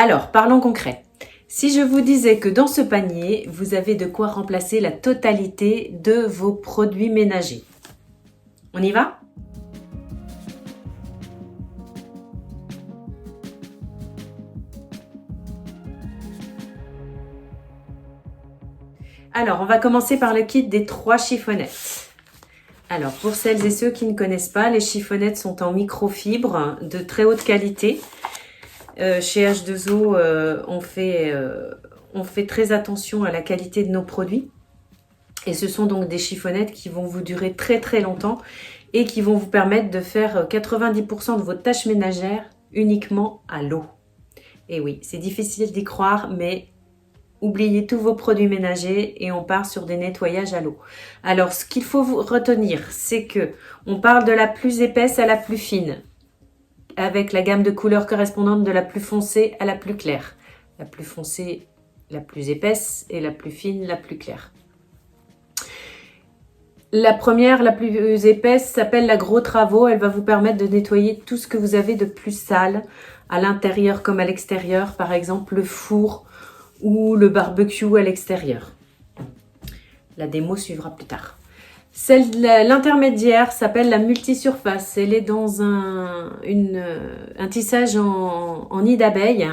Alors, parlons concret. Si je vous disais que dans ce panier, vous avez de quoi remplacer la totalité de vos produits ménagers. On y va ? Alors, on va commencer par le kit des 3 chiffonnettes. Alors, pour celles et ceux qui ne connaissent pas, les chiffonnettes sont en microfibre de très haute qualité. Chez H2O, on fait très attention à la qualité de nos produits. Et ce sont donc des chiffonnettes qui vont vous durer très très longtemps et qui vont vous permettre de faire 90% de vos tâches ménagères uniquement à l'eau. Et oui, c'est difficile d'y croire, mais oubliez tous vos produits ménagers et on part sur des nettoyages à l'eau. Alors, ce qu'il faut vous retenir, c'est que on parle de la plus épaisse à la plus fine, avec la gamme de couleurs correspondante de la plus foncée à la plus claire. La plus foncée, la plus épaisse et la plus fine, la plus claire. La première, la plus épaisse, s'appelle la Gros Travaux. Elle va vous permettre de nettoyer tout ce que vous avez de plus sale, à l'intérieur comme à l'extérieur. Par exemple, le four ou le barbecue à l'extérieur. La démo suivra plus tard. L'intermédiaire s'appelle la multisurface. Elle est dans un tissage en nid d'abeille.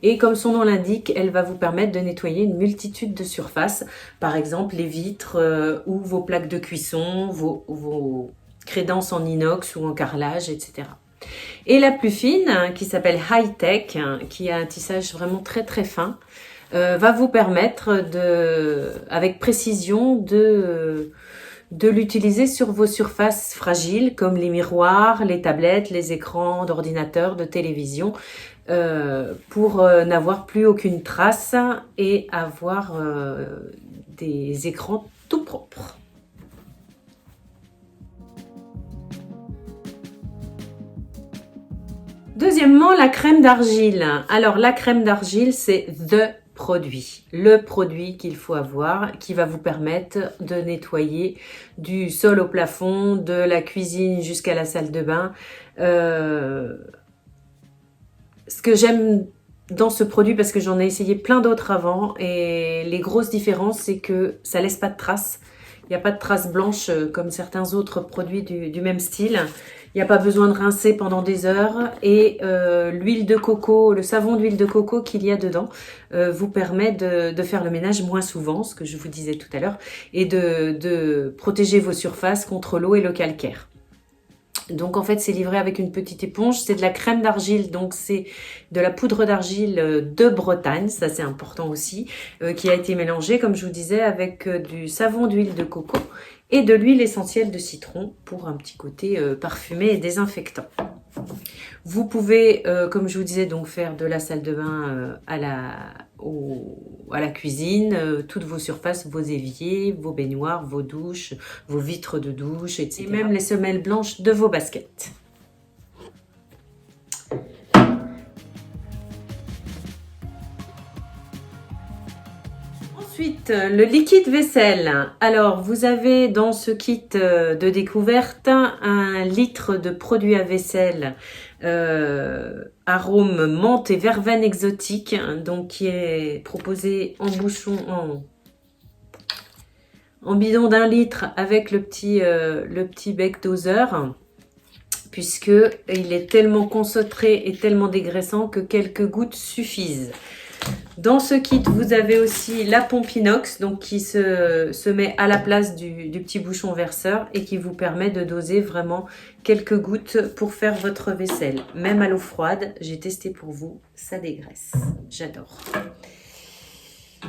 Et comme son nom l'indique, elle va vous permettre de nettoyer une multitude de surfaces. Par exemple, les vitres ou vos plaques de cuisson, vos crédences en inox ou en carrelage, etc. Et la plus fine, qui s'appelle High Tech, qui a un tissage vraiment très très fin, va vous permettre avec précision de l'utiliser sur vos surfaces fragiles comme les miroirs, les tablettes, les écrans d'ordinateur, de télévision, pour n'avoir plus aucune trace et avoir des écrans tout propres. Deuxièmement, la crème d'argile. Alors, la crème d'argile, c'est le produit qu'il faut avoir, qui va vous permettre de nettoyer du sol au plafond, de la cuisine jusqu'à la salle de bain. Ce que j'aime dans ce produit, parce que j'en ai essayé plein d'autres avant, et les grosses différences, c'est que ça laisse pas de traces. Il n'y a pas de traces blanches comme certains autres produits du même style. Il n'y a pas besoin de rincer pendant des heures. Et l'huile de coco, le savon d'huile de coco qu'il y a dedans vous permet de faire le ménage moins souvent, ce que je vous disais tout à l'heure, et de protéger vos surfaces contre l'eau et le calcaire. Donc en fait c'est livré avec une petite éponge, c'est de la crème d'argile, donc c'est de la poudre d'argile de Bretagne, ça c'est important aussi, qui a été mélangée comme je vous disais avec du savon d'huile de coco et de l'huile essentielle de citron pour un petit côté parfumé et désinfectant. Vous pouvez, comme je vous disais, donc faire de la salle de bain à la cuisine, toutes vos surfaces, vos éviers, vos baignoires, vos douches, vos vitres de douche, etc. Et même les semelles blanches de vos baskets. Ensuite, le liquide vaisselle. Alors, vous avez dans ce kit de découverte 1 litre de produit à vaisselle arôme menthe et verveine exotique, donc qui est proposé en bouchon, en bidon d'1 litre avec le petit bec doseur, puisque il est tellement concentré et tellement dégraissant que quelques gouttes suffisent. Dans ce kit, vous avez aussi la pompe inox, donc qui se met à la place du petit bouchon verseur et qui vous permet de doser vraiment quelques gouttes pour faire votre vaisselle. Même à l'eau froide, j'ai testé pour vous, ça dégraisse. J'adore.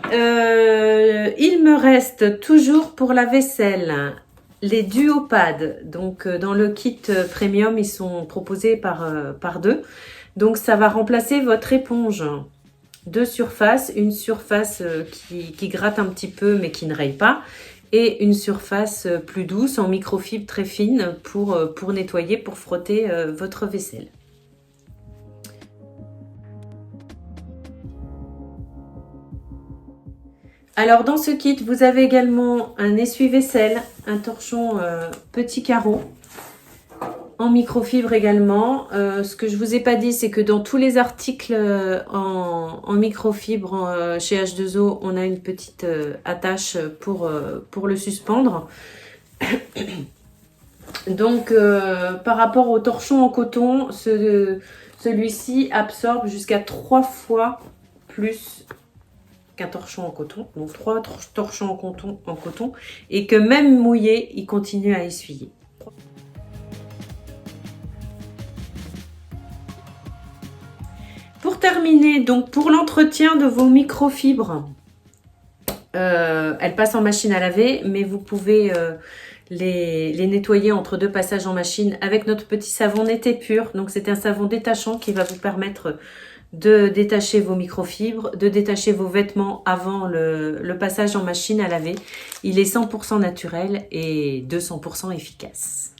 Il me reste toujours pour la vaisselle les duopads. Donc dans le kit premium, ils sont proposés par 2. Donc ça va remplacer votre éponge. 2 surfaces, une surface qui gratte un petit peu mais qui ne raye pas, et une surface plus douce en microfibre très fine pour nettoyer, pour frotter votre vaisselle. Alors dans ce kit, vous avez également un essuie-vaisselle, un torchon petit carreau, en microfibre également. Ce que je vous ai pas dit, c'est que dans tous les articles en microfibre chez H2O, on a une petite attache pour le suspendre. Donc, par rapport au torchon en coton, celui-ci absorbe jusqu'à 3 fois plus qu'un torchon en coton. Donc, 3 torchons en coton. Et que même mouillé, il continue à essuyer. Pour terminer, donc pour l'entretien de vos microfibres, elles passent en machine à laver, mais vous pouvez les nettoyer entre 2 passages en machine avec notre petit savon Net et Pur. Donc c'est un savon détachant qui va vous permettre de détacher vos microfibres, de détacher vos vêtements avant le passage en machine à laver. Il est 100% naturel et 200% efficace.